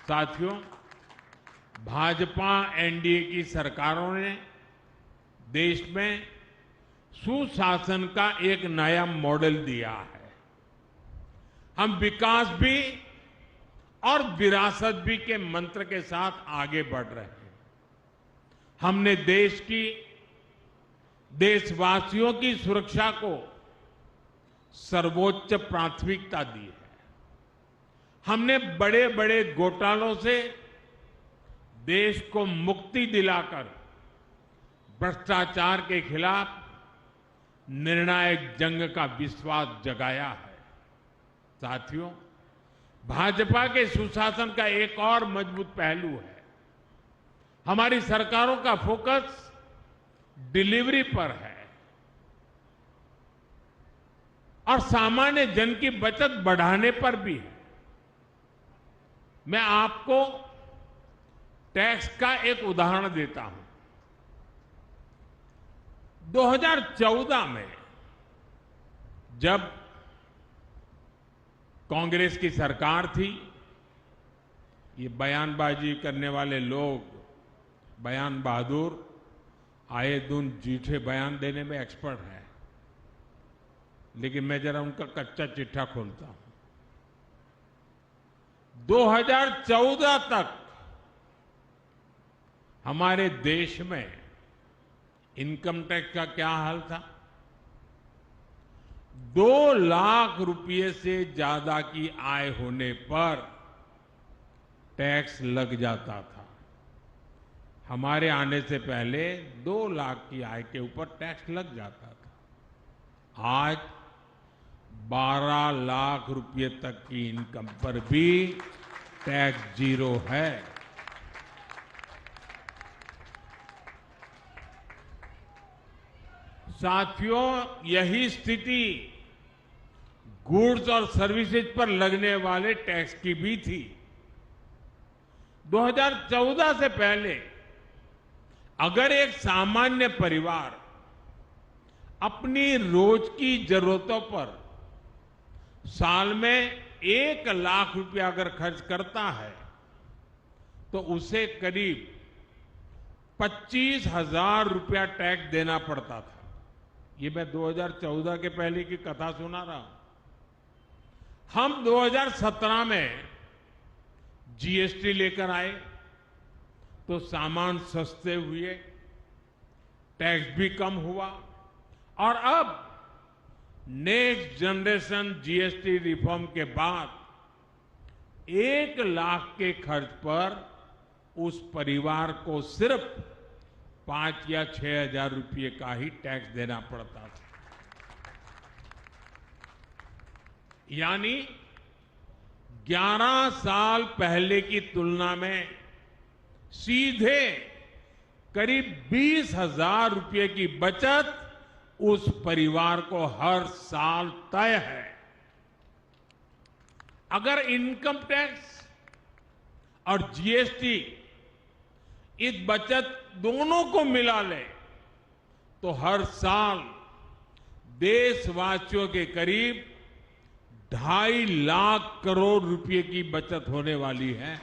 साथियों, भाजपा एनडीए की सरकारों ने देश में सुशासन का एक नया मॉडल दिया है। हम विकास भी और विरासत भी के मंत्र के साथ आगे बढ़ रहे हैं। हमने देशवासियों की सुरक्षा को सर्वोच्च प्राथमिकता दी है। हमने बड़े बड़े घोटालों से देश को मुक्ति दिलाकर भ्रष्टाचार के खिलाफ निर्णायक जंग का विश्वास जगाया है। साथियों, भाजपा के सुशासन का एक और मजबूत पहलू है। हमारी सरकारों का फोकस डिलीवरी पर है और सामान्य जन की बचत बढ़ाने पर भी है। मैं आपको टैक्स का एक उदाहरण देता हूं। 2014 में जब कांग्रेस की सरकार थी, ये बयानबाजी करने वाले लोग, बयान बहादुर, आए दिन झूठे बयान देने में एक्सपर्ट है, लेकिन मैं जरा उनका कच्चा चिट्ठा खोलता हूं। 2014 तक हमारे देश में इनकम टैक्स का क्या हाल था? 2 लाख रुपए से ज्यादा की आय होने पर टैक्स लग जाता था। हमारे आने से पहले 2 लाख की आय के ऊपर टैक्स लग जाता था। आज 12 लाख रुपए तक की इनकम पर भी टैक्स जीरो है। साथियों, यही स्थिति गुड्स और सर्विसेज पर लगने वाले टैक्स की भी थी। 2014 से पहले अगर एक सामान्य परिवार अपनी रोज की जरूरतों पर साल में 1 लाख रुपया अगर खर्च करता है तो उसे करीब 25,000 रुपया टैक्स देना पड़ता था। ये मैं 2014 के पहले की कथा सुना रहा हूं। हम 2017 में जीएसटी लेकर आए तो सामान सस्ते हुए, टैक्स भी कम हुआ और अब नेक्स्ट जनरेशन जीएसटी रिफॉर्म के बाद 1 लाख के खर्च पर उस परिवार को सिर्फ 5 या 6,000 रुपये का ही टैक्स देना पड़ता था। यानी 11 साल पहले की तुलना में सीधे करीब 20,000 रुपये की बचत उस परिवार को हर साल तय है। अगर इनकम टैक्स और जीएसटी इस बचत दोनों को मिला ले तो हर साल देशवासियों के करीब 2.5 लाख करोड़ रुपए की बचत होने वाली है।